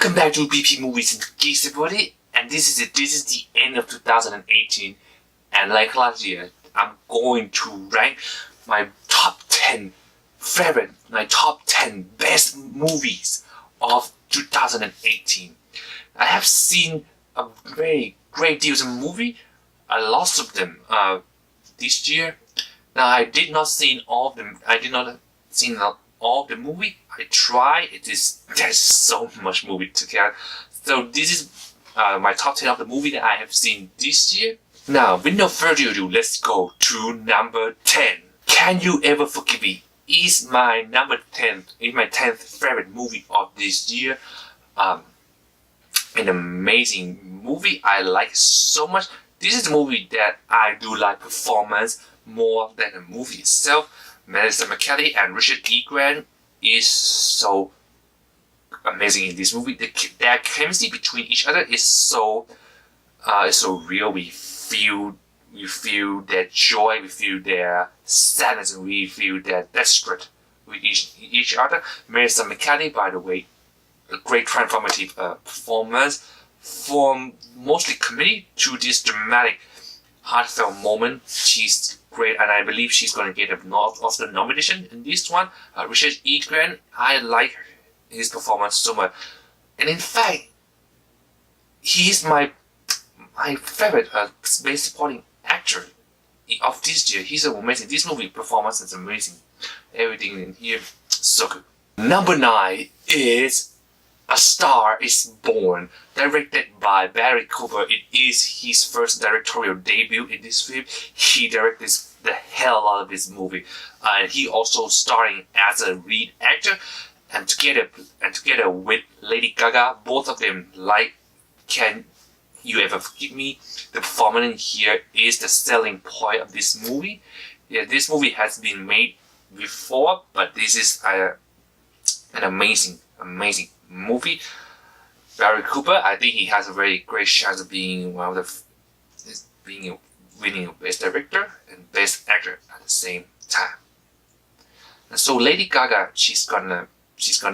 Welcome back to BP Movies and Geeks Everybody, and this is it. This is the end of 2018, and like last year, I'm going to rank my top 10 my top 10 best movies of 2018. I have seen a very great deals of movie, lots of them this year. Now I did not see all of them. I did not see all of the movie. I try. There's so much movie to get. So this is my top 10 of the movie that I have seen this year. Now, with no further ado, let's go to number 10. Can You Ever Forgive Me? Is my number 10, is my 10th favorite movie of this year. An amazing movie. I like it so much. This is a movie that I do like performance more than the movie itself. Melissa McCarthy and Richard E. Grant is so amazing in this movie. Their chemistry between each other is so real. We feel their joy, we feel their sadness, and we feel their desperate with each other. Melissa McCarthy, by the way, a great transformative performance from mostly comedy to this dramatic, heartfelt moment. She's great, and I believe she's going to get an Oscar nomination in this one. Richard E. Grant, I like his performance so much, and in fact, he's my favorite best supporting actor of this year. He's amazing. This movie performance is amazing. Everything in here so good. Number 9 is A Star Is Born, directed by Barry Cooper. It is his first directorial debut in this film. He directed the hell out of this movie, and he also starring as a lead actor. And together with Lady Gaga, both of them like Can You Ever Forgive Me. The performance here is the selling point of this movie. Yeah, this movie has been made before, but this is an amazing movie. Barry Cooper, I think he has a very great chance of being winning Best Director and Best Actor at the same time. And so Lady Gaga, she's gonna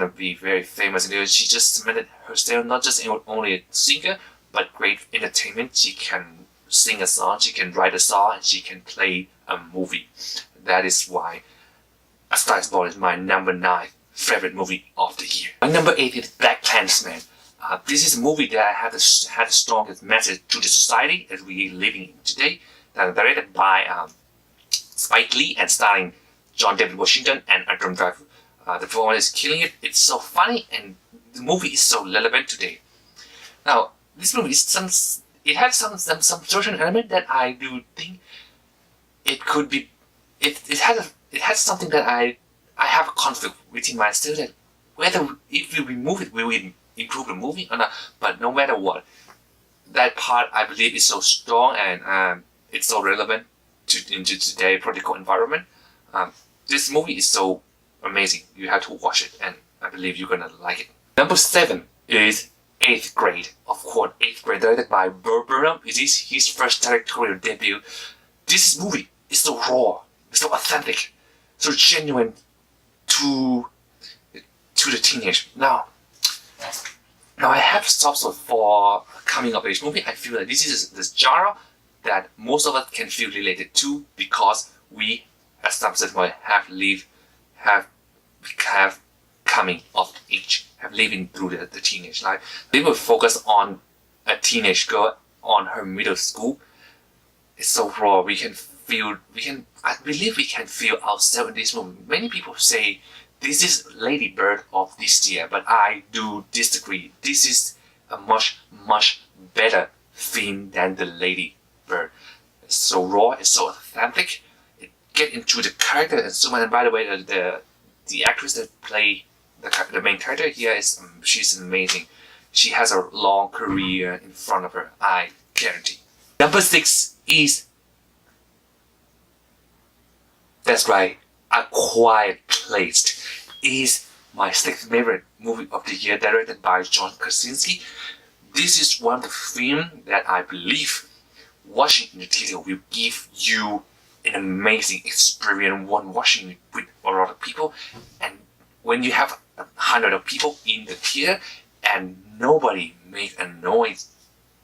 be very famous. She just cemented herself not just only a singer, but great entertainment. She can sing a song, she can write a song, and she can play a movie. That is why A Star Is Born is my number 9 favorite movie of the year. My number 8 is Blackkklansman. This is a movie that had the strongest message to the society that we are living in today. Directed by Spike Lee and starring John David Washington and Adam Driver. The performance is killing it. It's so funny, and the movie is so relevant today. Now, this movie is it has some certain element that I do think it could be. It has something that I have a conflict within myself that whether if we remove it, will we improve the movie or not? But no matter what, that part I believe is so strong, and it's so relevant into today's political environment. This movie is so amazing. You have to watch it, and I believe you're gonna like it. Number 7 is 8th Grade. Of course, 8th Grade, directed by Burnham. It is his first directorial debut. This movie is so raw, so authentic, so genuine to the teenage. Now I have soft spot for coming of age movie. I feel that this is the genre that most of us can feel related to, because we, as some point, have coming of age, have living through the teenage life. They will focus on a teenage girl on her middle school. It's so raw. I believe we can feel ourselves in this movie. Many people say this is Lady Bird of this year, but I do disagree. This is a much better film than the Lady Bird. It's so raw, it's so authentic. It get into the character and so much. And by the way, the actress that play the main character here is she's amazing. She has a long career in front of her, I guarantee. Number 6 is, that's right, A Quiet Place. Is my 6th favorite movie of the year, directed by John Krasinski. This is one of the films that I believe watching in the theater will give you an amazing experience. One watching it with a lot of people, and when you have 100 of people in the theater and nobody make a noise,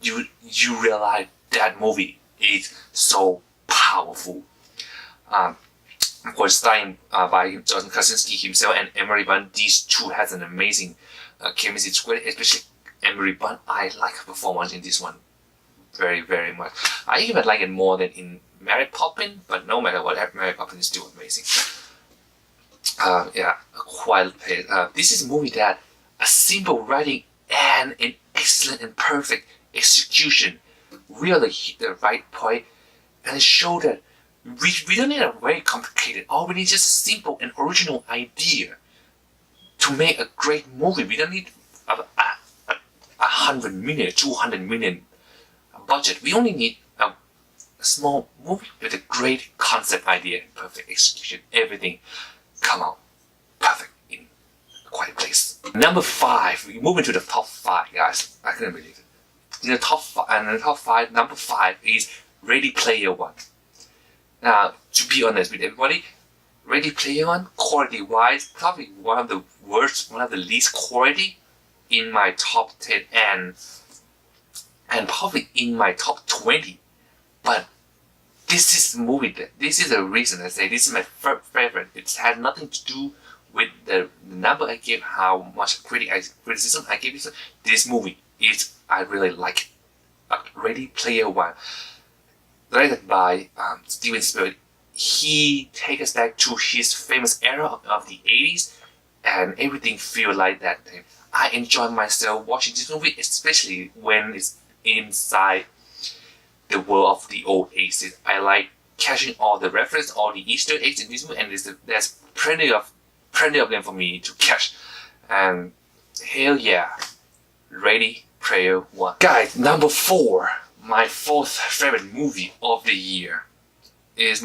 you realize that movie is so powerful. Of course, starring by John Krasinski himself and Emily Blunt, these two has an amazing chemistry. It's great, especially Emily Blunt. I like her performance in this one very, very much. I even like it more than in Mary Poppins, but no matter what, Mary Poppins is still amazing. Yeah, A Quiet Place. This is a movie that a simple writing and an excellent and perfect execution really hit the right point, and it showed that we don't need a very complicated, all we need just a simple and original idea to make a great movie. We don't need a 100 million, 200 million budget. We only need a small movie with a great concept idea and perfect execution. Everything come out perfect in A Quiet Place. Number 5, we move into the top 5, guys. I couldn't believe it. In the top 5, number 5 is Ready Player One. Now, to be honest with everybody, Ready Player One, quality-wise, probably one of the worst, one of the least quality in my top 10 and probably in my top 20. But this is the movie this is the reason I say this is my favorite. It had nothing to do with the number I give, how much criticism I give it. This movie is, I really like it. Ready Player One. Directed by Steven Spielberg, he takes us back to his famous era of the 80s, and everything feels like that. I enjoy myself watching this movie, especially when it's inside the world of the old 80s. I like catching all the references, all the Easter eggs in this movie, and there's plenty of them for me to catch. And hell yeah, Ready Player One. Guys, number 4. My 4th favorite movie of the year is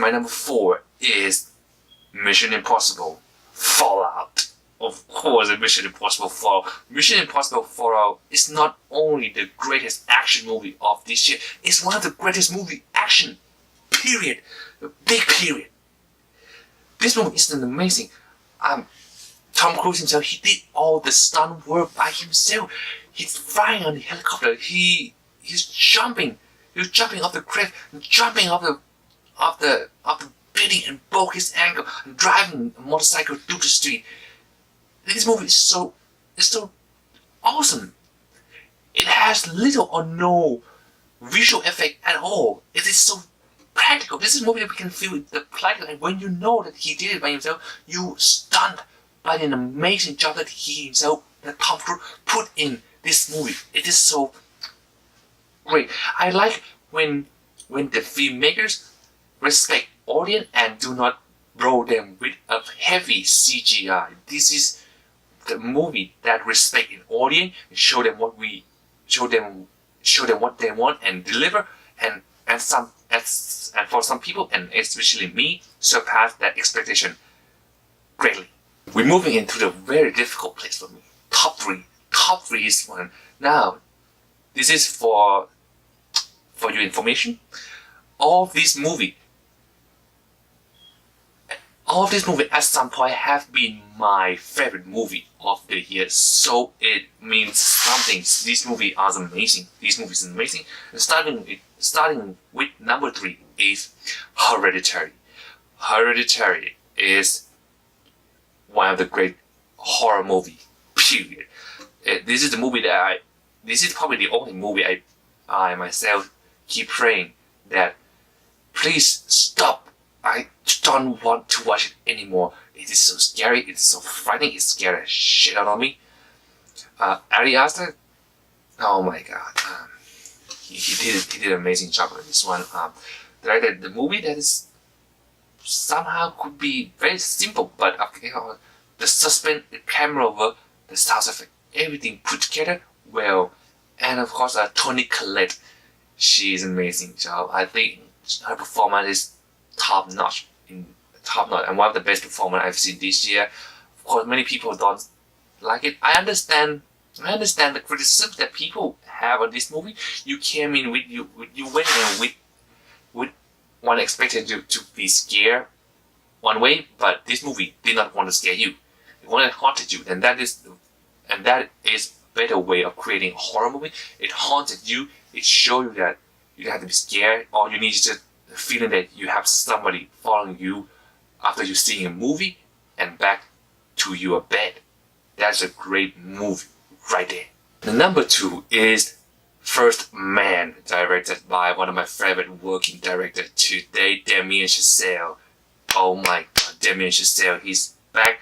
Mission Impossible Fallout. Of course, Mission Impossible Fallout. Mission Impossible Fallout is not only the greatest action movie of this year, it's one of the greatest movie action, period. A big period. This movie is an amazing. Tom Cruise himself, he did all the stunt work by himself. He's flying on the helicopter. He's jumping off the cliff, jumping off the building and broke his ankle, and driving a motorcycle through the street. This movie is so awesome. It has little or no visual effect at all. It is so practical. This is a movie that we can feel the practical, and when you know that he did it by himself, you stunned by an amazing job that he himself, that Tom Cruise, put in this movie. It is so great. I like when the filmmakers respect audience and do not blow them with a heavy CGI. This is the movie that respect an audience and show them what they want and deliver, and for some people, and especially me, surpass that expectation greatly. We're moving into the very difficult place for me. Top 3. Top 3 is one. Now, this is for your information. All of these movies at some point have been my favorite movie of the year, so it means something. These movies are amazing. These movies are amazing. Starting with number 3 is Hereditary. Hereditary is one of the great horror movie. Period. This is the movie that this is probably the only movie I myself keep praying that please stop. I don't want to watch it anymore. It is so scary. It is so frightening. It scared the shit out of me. Ari Aster, oh my god, he did an amazing job on this one. The movie that is somehow could be very simple, but the suspense, the camera work, the sound effect, everything put together well, and of course Toni Collette, she is amazing. So I think her performance is top notch, and one of the best performances I've seen this year. Of course, many people don't like it. I understand the criticism that people have on this movie. You came in you went in with one expectation to be scared one way, but this movie did not want to scare you. It wanted to haunt you, and that is better way of creating a horror movie. It haunted you. It showed you that you don't have to be scared. All you need is just the feeling that you have somebody following you after you're seeing a movie and back to your bed. That's a great movie right there. The number 2 is First Man, directed by one of my favorite working directors today, Damien Chazelle. Oh my god, Damien Chazelle, he's back.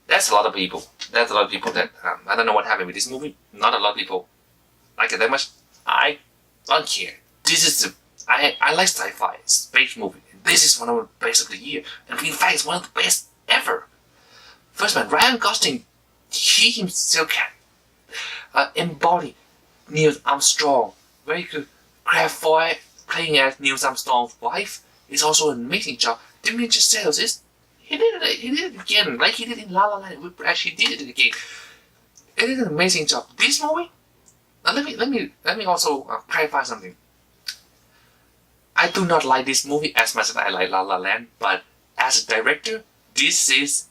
That's a lot of people. That's a lot of people that, I don't know what happened with this movie. Not a lot of people like it that much. I don't care. This is I like sci-fi, space movie. This is one of the best of the year. And in fact, it's one of the best ever. First Man, Ryan Gosling, he himself can embody Neil Armstrong. Very good. Claire Foy playing as Neil Armstrong's wife is also an amazing job. Damien Chazelle he did it again, like he did in La La Land. We actually did it again. It is an amazing job. This movie. Let me also clarify something. I do not like this movie as much as I like La La Land, but as a director, this is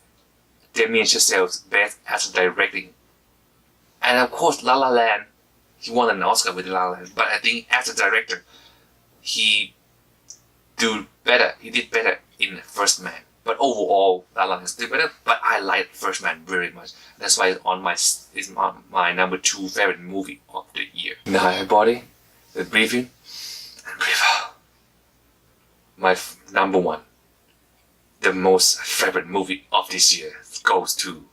Damien Chazelle's best as a directing. And of course, La La Land, he won an Oscar with La La Land, but I think as a director, he did better in First Man. But overall, La La Land is still better. But I like First Man very much. That's why it's my number 2 favorite movie of the year. Now, everybody, the briefing and review. My number 1, the most favorite movie of this year goes to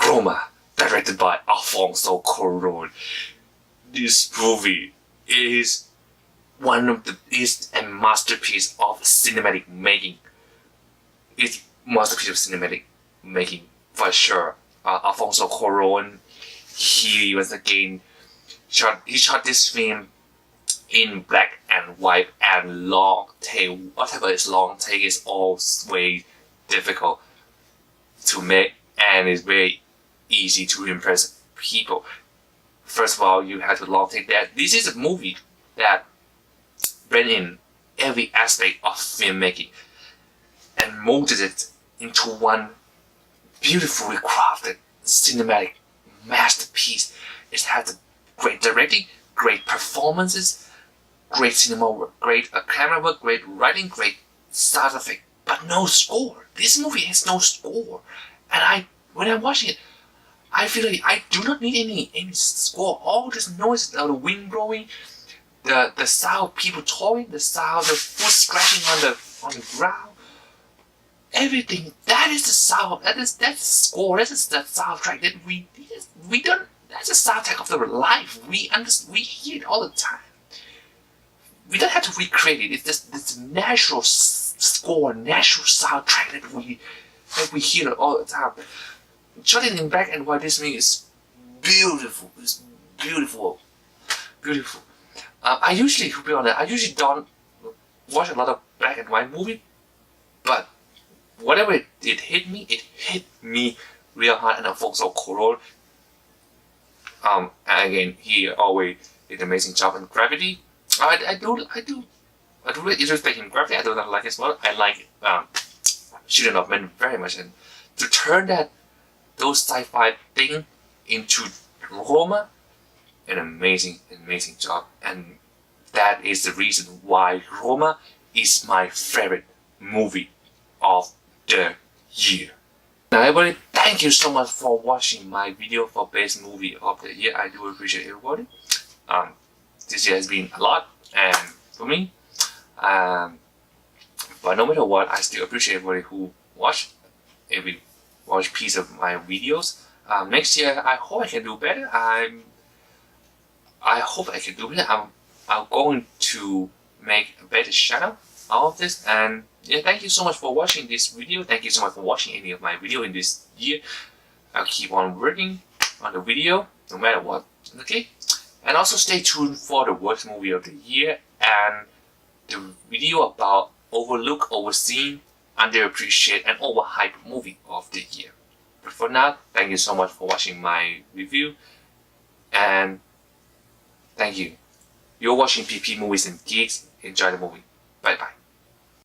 Roma, directed by Alfonso Cuarón. This movie is a masterpiece of cinematic making. It's masterpiece of cinematic making for sure. Alfonso Cuarón, he shot this film in black and white and long take. Whatever is long take is always difficult to make, and it's very easy to impress people. First of all, you have to long take that. This is a movie that blends in every aspect of filmmaking and molded it into one beautifully crafted cinematic masterpiece. It has great directing, great performances, great cinema work, great camera work, great writing, great sound effect, but no score. This movie has no score, and when I'm watching it, I feel like I do not need any score. All this noise of the wind blowing, the sound of people talking, the sound of foot scratching on the ground, everything. That is the sound. That's the score. That is the soundtrack that we don't. That's the soundtrack of the life. We hear it all the time. We don't have to recreate it. It's just this natural score, natural soundtrack that we hear it all the time. Shot it in black and white. This movie is beautiful. It's beautiful, beautiful. I usually, to be honest, I usually don't watch a lot of black and white movie, but whatever it hit me real hard. And Alfonso Cuarón, and again, he always did an amazing job in Gravity. I do really respect him in Gravity. I do not like his model. I like Children of Men very much, and to turn those sci-fi thing into Roma, an amazing job. And that is the reason why Roma is my favorite movie of the year. Now everybody, thank you so much for watching my video for best movie of the year. I do appreciate everybody. This year has been a lot, and for me, but no matter what, I still appreciate everybody who watched every piece of my videos. Next year, I hope I can do better. I hope I can do better. I'm going to make a better channel out of this. And yeah, thank you so much for watching this video. Thank you so much for watching any of my video in this year. I'll keep on working on the video no matter what. Okay. And also stay tuned for the worst movie of the year and the video about overlooked, overseen, underappreciated, and overhyped movie of the year. But for now, thank you so much for watching my review, and thank you. You're watching PP Movies and Geeks. Enjoy the movie. Bye bye.